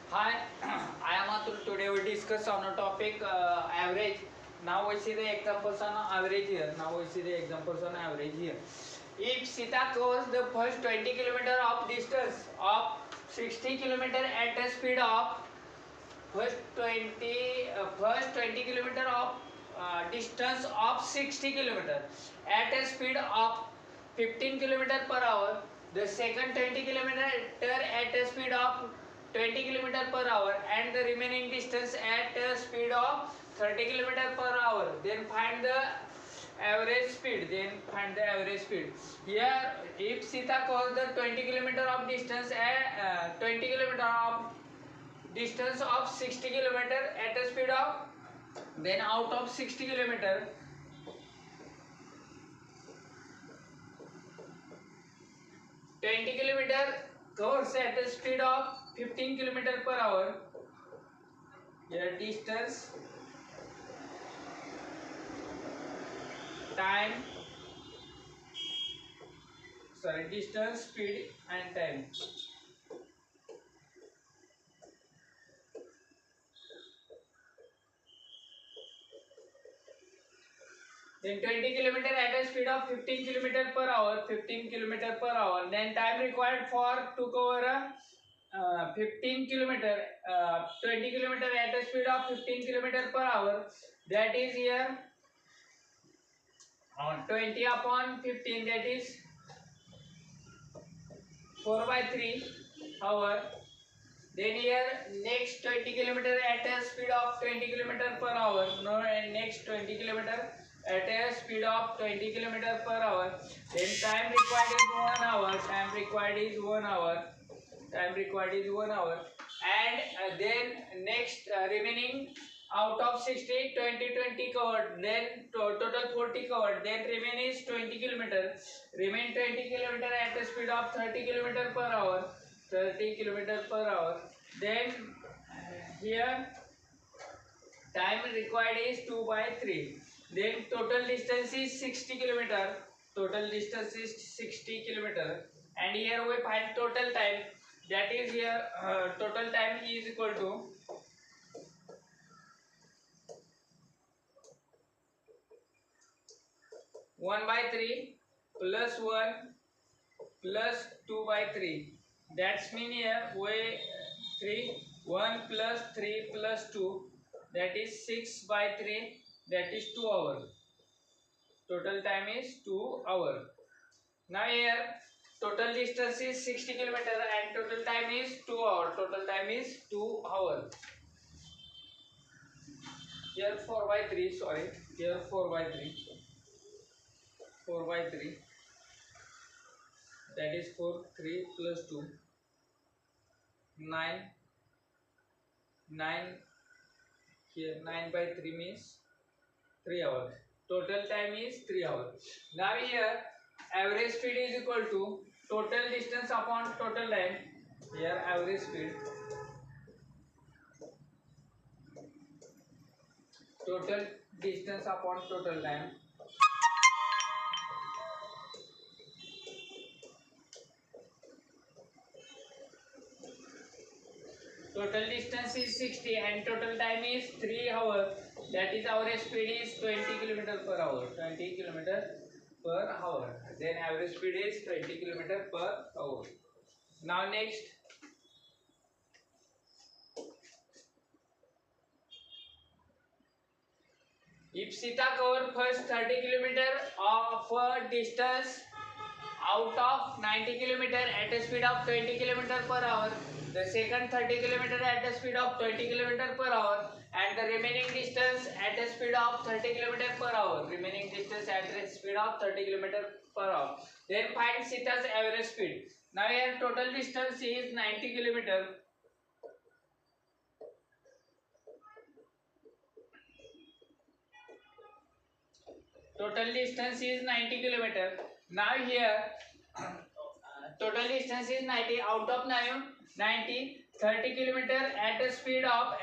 Hi, I am Atul. Today we discuss on a topic average. Now we see the examples on average here. Now we see the examples on average here. If Sita covers the first 20 kilometer of distance of 60 kilometer at a speed of first 20 kilometer of distance of 60 kilometer at a speed of 15 kilometer per hour, the second 20 kilometer at a speed of 20 kilometer per hour, and the remaining distance at a speed of 30 kilometer per hour, then find the average speed. Here, if Sita covers the 20 kilometer of distance at 20 kilometer of distance of 60 kilometer at a speed of, then out of 60 kilometer, 20 kilometer covers at a speed of 15 kilometer per hour. Here distance, time, distance, speed and time. Then 20 kilometer at a speed of 15 kilometer per hour, then time required for to cover a 15 kilometer 20 kilometer at a speed of 15 kilometer per hour, that is here 20 upon 15, that is 4 by 3 hour. Then here next 20 kilometer at a speed of 20 kilometer per hour, and next 20 kilometer at a speed of 20 kilometer per hour, then time required is 1 hour, and then next remaining out of 60, 20 20 covered, then total 40 covered, then remain is 20 kilometer, remain 20 kilometer at a speed of 30 kilometer per hour, then here time required is 2 by 3, then total distance is 60 kilometer, and here we find total time, that is here total time is equal to 1 by 3 plus 1 plus 2 by 3, that's mean here we 3 1 plus 3 plus 2, that is 6 by 3, that is 2 hours. Total time is 2 hours. Now here total distance is 60 kilometer and total time is 2 hours. Here 4 by 3, here 4 by 3, that is 4 3 plus 2 9, here 9 by 3 means 3 hours. Total time is 3 hours. Now here average speed is equal to total distance upon total time. Here average speed, total distance upon total time. Total distance is 60 and total time is 3 hours. That is average speed is 20 km per hour. Then average speed is 20 km per hour. Now next, if Sita cover first 30 km of a distance out of 90 km at a speed of 20 km per hour, the second 30 km at a speed of 20 km per hour, and the remaining distance at a speed of 30 km per hour, then find Sita's average speed. Now here total distance is 90 km. Total distance is 90 km. Now here total distance is 90, out of 90, 30 km at a speed of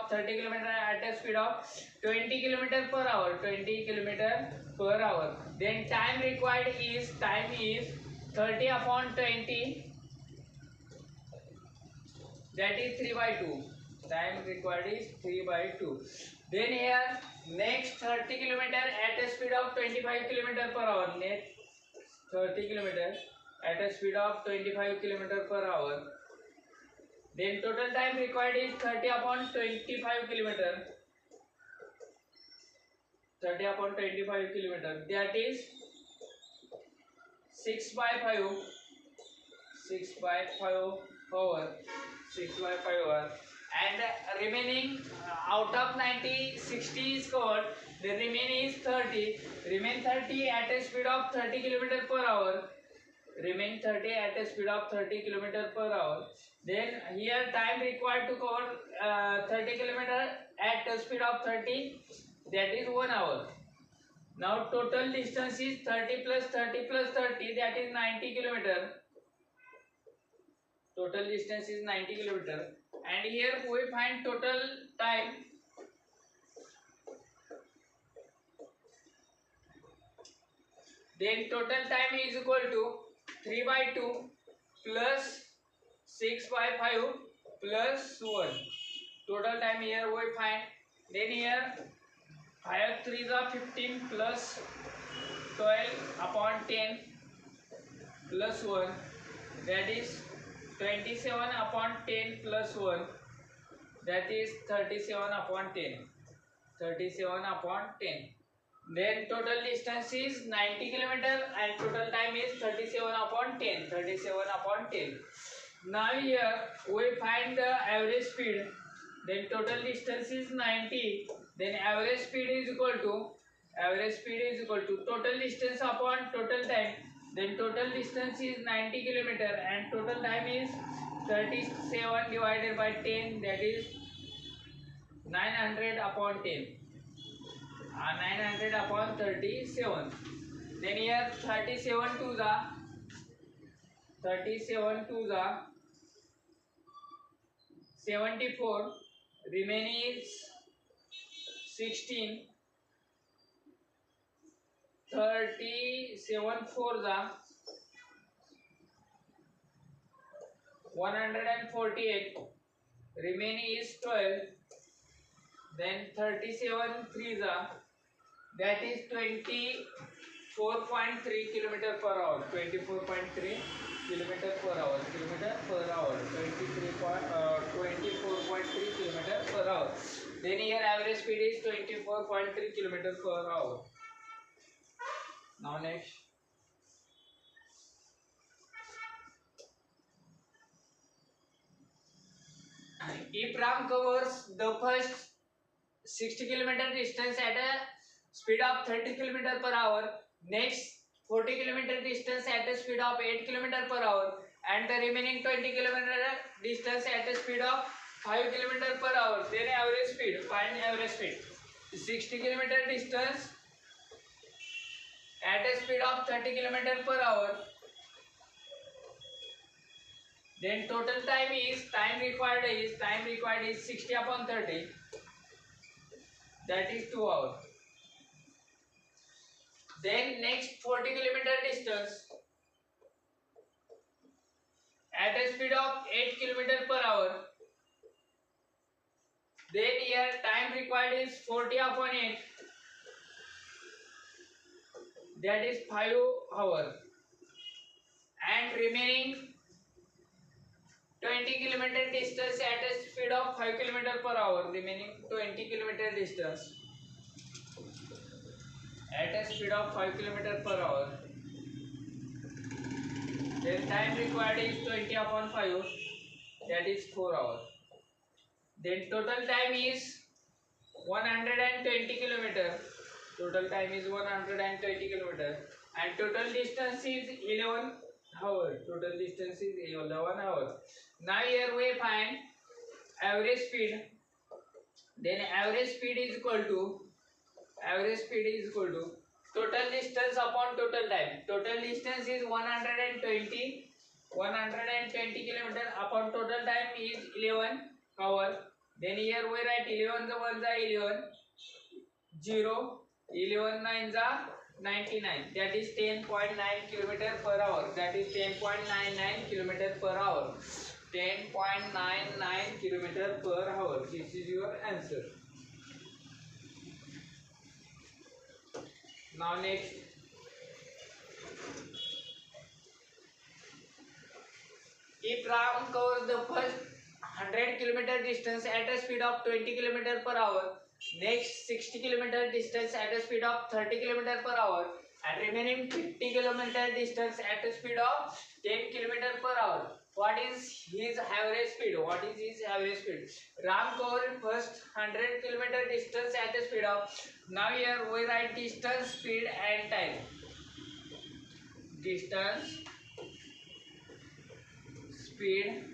30 km at a speed of 20 km per hour, then time required is 30 upon 20, that is 3 by 2. Time required is 3 by 2. Then here next 30 kilometer at a speed of 25 kilometer per hour. Next 30 kilometer at a speed of 25 kilometer per hour. Then total time required is 30 upon 25 kilometer. 30 upon 25 kilometer. That is 6 by 5. 6 by 5 hour. 6 by 5 hour. And remaining out of 90, 60 is covered. The remaining is 30. Remain 30 at a speed of 30 km per hour. Remain 30 at a speed of 30 km per hour. Then here time required to cover 30 km at a speed of 30. That is 1 hour. Now total distance is 30 plus 30 plus 30. That is 90 km. Total distance is 90 km. And here we find total time. Then total time is equal to 3 by 2 plus 6 by 5 plus 1. Total time here we find. Then here 5 3s are 15 plus 12 upon 10 plus 1. That is 27 upon 10 plus 1. That is 37 upon 10. 37 upon 10. Then total distance is 90 km and total time is 37 upon 10. 37 upon 10. Now here we find the average speed. Then total distance is 90. Then average speed is equal to total distance upon total time. Then total distance is 90 km and total time is 37 divided by 10. That is 900 upon 10. 900 upon 37. Then here 37 to the 74. Remaining is 16. 37 for the 148. Remaining is 12. Then 37 3 the, that is 24.3 km per hour. 24.3 km per hour. 24.3 km per hour. Then here average speed is 24.3 km per hour. Now next. If Ram covers the first 60 km distance at a speed of 30 km per hour, next 40 km distance at a speed of 8 km per hour, and the remaining 20 km distance at a speed of 5 km per hour, then average speed. Find average speed. 60 km distance at a speed of 30 km per hour. Then total time required is 60 upon 30. That is 2 hours. Then next 40 km distance at a speed of 8 km per hour. Then here time required is 40 upon 8. That is 5 hours. And remaining 20 km distance at a speed of 5 km per hour. Remaining 20 km distance at a speed of 5 km per hour. Then time required is 20 upon 5. That is 4 hours. Then total time is 120 km. Total time is 120 km. And total distance is 11 hours. Total distance is 11 hours. Now here we find average speed. Then average speed is equal to total distance upon total time. Total distance is 120 km upon total time is 11 hours. Then here we write 11 the 1s are 11, 0, 11 9s are 99. That is 10.9 km per hour. That is 10.99 km per hour. 10.99 kilometer per hour. This is your answer. Now next, if Ram covers the first 100 kilometer distance at a speed of 20 kilometer per hour, next 60 kilometer distance at a speed of 30 kilometer per hour, and remaining 50 kilometer distance at a speed of 10 kilometer per hour. What is his average speed? What is his average speed? Ram covered first 100 kilometer distance at a speed of. Now here we write distance, speed, and time. Distance, speed,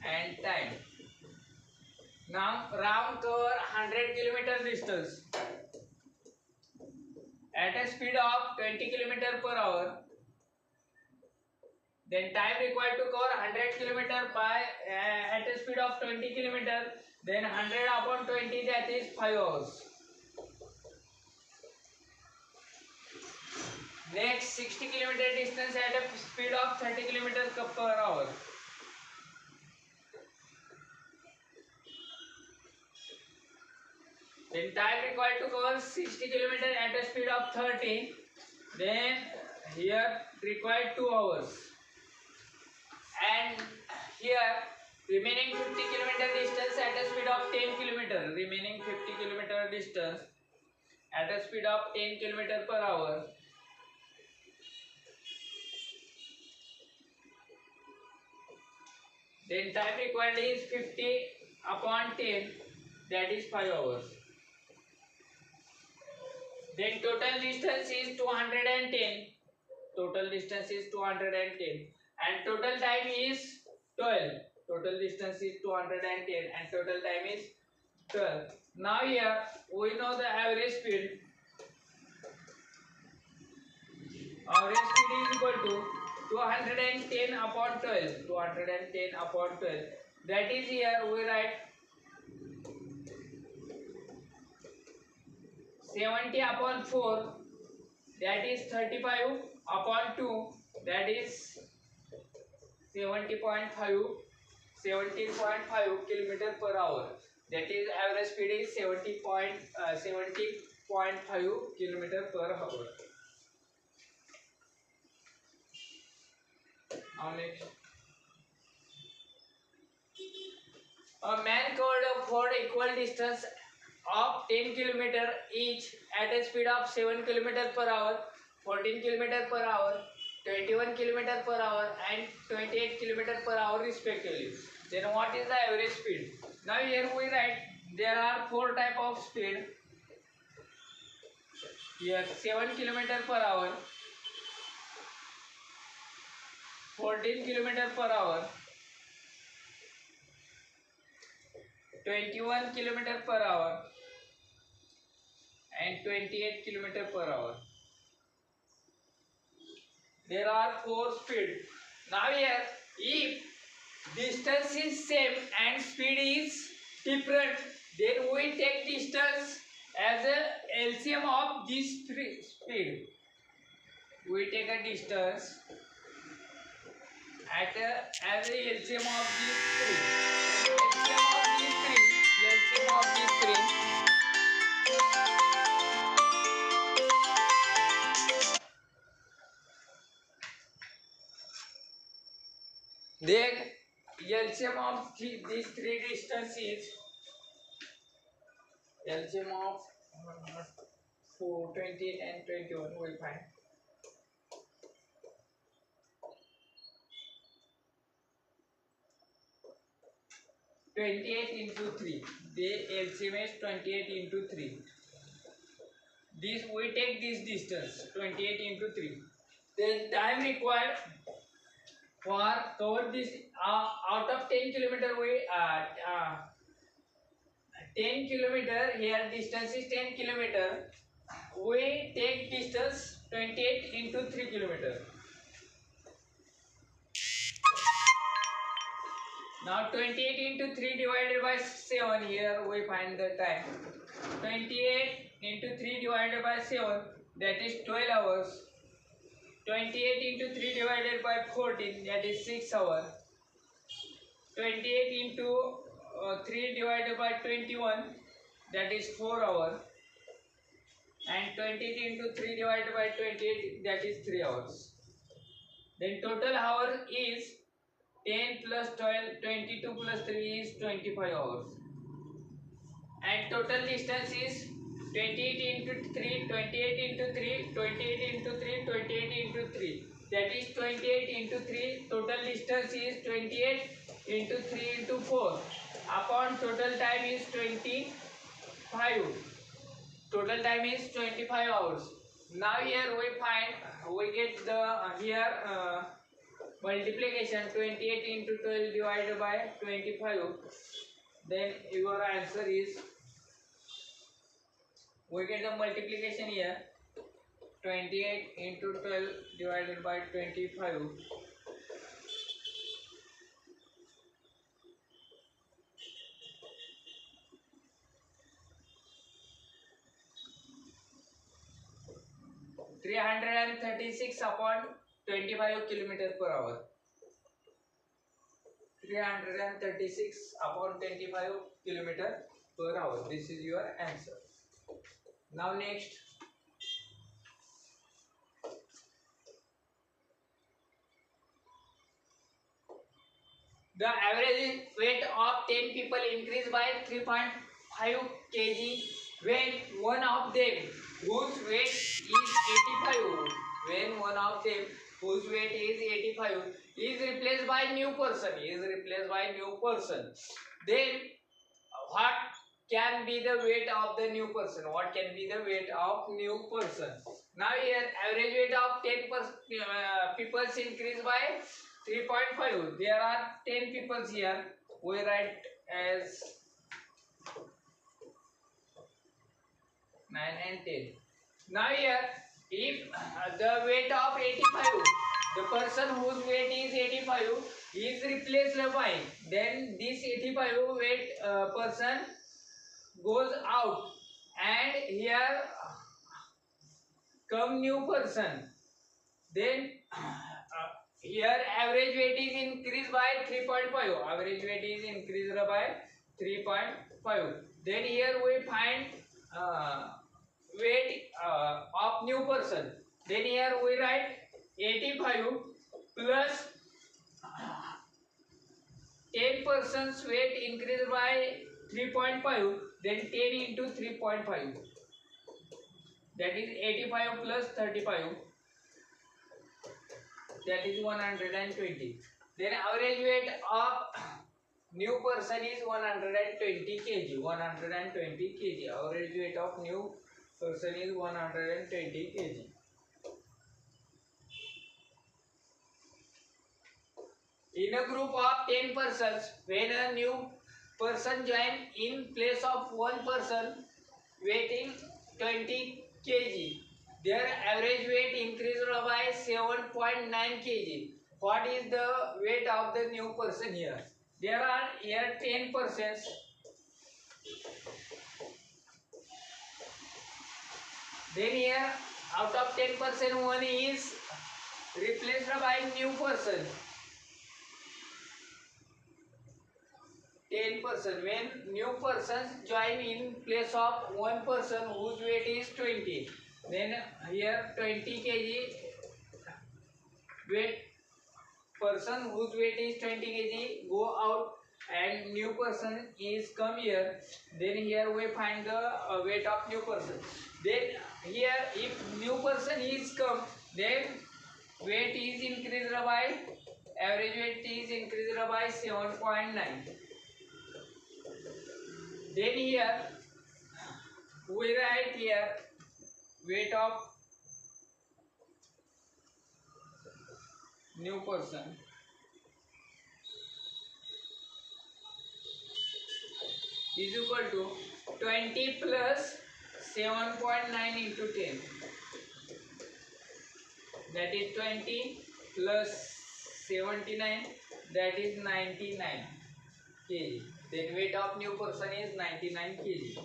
and time. Now Ram covered 100 kilometer distance at a speed of 20 kilometer per hour. Then time required to cover 100 kilometer by at a speed of 20 kilometer. Then 100 upon 20, that is 5 hours. Next 60 kilometer distance at a speed of 30 kilometer per hour. Then time required to cover 60 kilometer at a speed of 30. Then here required 2 hours. And here remaining 50 kilometer distance at a speed of 10 kilometer. Remaining 50 kilometer distance at a speed of 10 kilometer per hour. Then time required is 50 upon 10, that is 5 hours. Then total distance is 210. Total distance is 210. And total time is 12. Total distance is 210 and total time is 12. Now here we know the average speed. Average speed is equal to 210 upon 12. 210 upon 12. That is here we write 70 upon 4. That is 35 upon 2. That is 70.5 kilometer per hour. That is average speed is 70.5 kilometer per hour. Now next, a man covered 4 equal distance of 10 kilometer each at a speed of 7 kilometer per hour, 14 kilometer per hour, 21 kilometer per hour and 28 kilometer per hour respectively. Then what is the average speed? Now here we write there are 4 type of speed. Here 7 kilometer per hour, 14 kilometer per hour, 21 kilometer per hour and 28 kilometer per hour. There are 4 speed. Now here if distance is same and speed is different, then we take distance as a LCM of these 3 speed. We take a distance as a LCM of these 3. LCM of these 3. Then LCM of these 3 distances, LCM of 4, 20 and 21 we will find. (28 into 3). The LCM is 28 into 3. This we take this distance 28 into 3. Then time required for cover this out of 10 kilometer we 10 kilometer, here distance is 10 kilometer. We take distance 28 into 3 kilometer. Now 28 into 3 divided by 7, here we find the time. 28 into 3 divided by 7, that is 12 hours. 28 into 3 divided by 14, that is 6 hours. 28 into 3 divided by 21, that is 4 hours, and 28 into 3 divided by 28, that is 3 hours. Then total hour is 10 plus 12, 22 plus 3 is 25 hours. And total distance is 28 into 3, 28 into 3, 28 into 3, 28 into 3. That is 28 into 3. Total distance is 28 into 3 into 4. Upon total time is 25. Total time is 25 hours. Now here we get the multiplication 28 into 12 divided by 25. Then your answer is, we get the multiplication here 28 into 12 divided by 25. (336 upon 25 kilometer per hour). 336 upon 25 kilometer per hour. This is your answer. Now next. The average weight of 10 people increased by 3.5 kg when one of them whose weight is 85, when one of them whose weight is 85 is replaced by new person, then what can be the weight of the new person? What can be the weight of new person? Now here average weight of 10 people increased by 3.5. There are 10 people here. We write as 9 and 10. Now here, if the weight of 85, the person whose weight is 85 is replaced by, then this 85 weight person goes out, and here come new person. Then here average weight is increased by 3.5. Average weight is increased by 3.5. Then here we find weight of new person. Then here we write 85 plus 10 persons weight increased by 3.5. Then 10 into 3.5. That is 85 plus 35. That is 120. Then average weight of new person is 120 kg. 120 kg. Average weight of new person is 120 kg. In a group of 10 persons, when a new person join in place of one person weighing 20 kg, their average weight increased by 7.9 kg. What is the weight of the new person here? There are here 10 persons. Then here out of 10%, one is replaced by new person. 10%. When new persons join in place of one person whose weight is 20, then here 20 kg weight person whose weight is 20 kg go out, and new person is come here. Then here we find the weight of new person. Then here if new person is come, then weight is increased by, average weight is increased by 7.9. Then here we write here weight of new person is equal to 20 plus 7.9 into 10. That is 20 plus 79, that is 99 kg. Then weight of new person is 99 kg.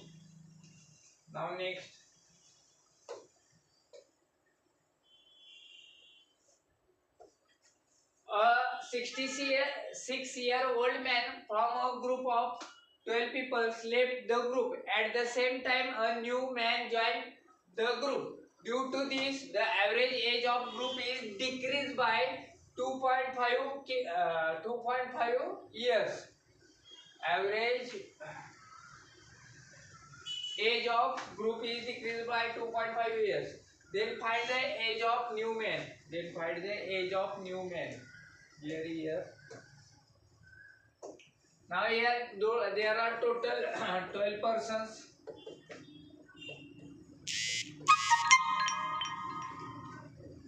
Now next. A 66-year-old man from a group of 12 people left the group. At the same time, a new man joined the group. Due to this, the average age of group is decreased by 2.5 years. Average age of group is decreased by 2.5 years. Then find the age of new man. Here. Now here there are total 12 persons.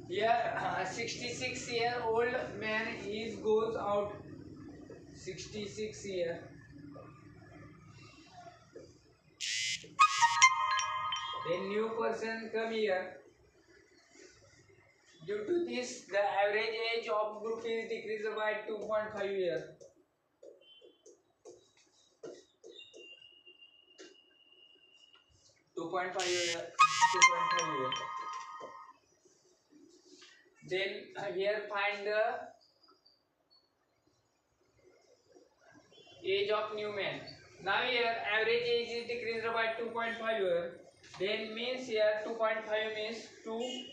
Here 66-year-old man goes out. 66 year. Then new person come here. Due to this, the average age of group is decreased by 2.5 years. Then here find the age of new man. Now here average age is decreased by 2.5 years. Then means here 2.5 means 2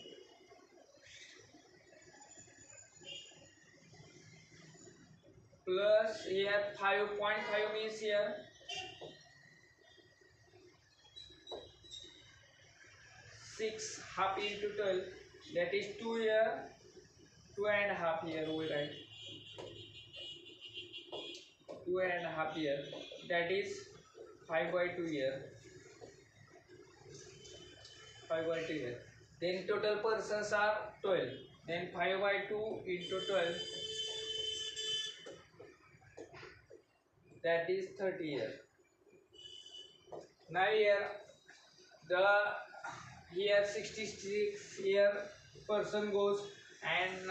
plus here 5.5 means here 6 half into 12, that is 2 year, 2.5 year we write. 2.5 year, that is 5/2 year. 5/2 year. Then total persons are 12. Then 5/2 into 12, that is 30 year. Now here 66 year person goes and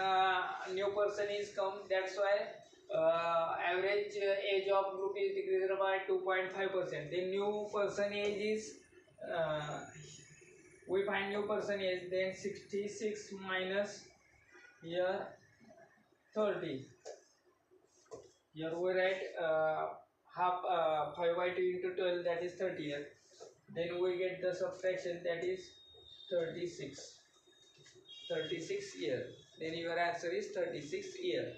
new person is come. That's why average age of group is decreased by 2.5%. The new person age is we find new person age. Then 66 minus here 30. Here we write half 5/2 into 12, that is 30 year. Then we get the subtraction, that is 36 year. Then your answer is 36 year.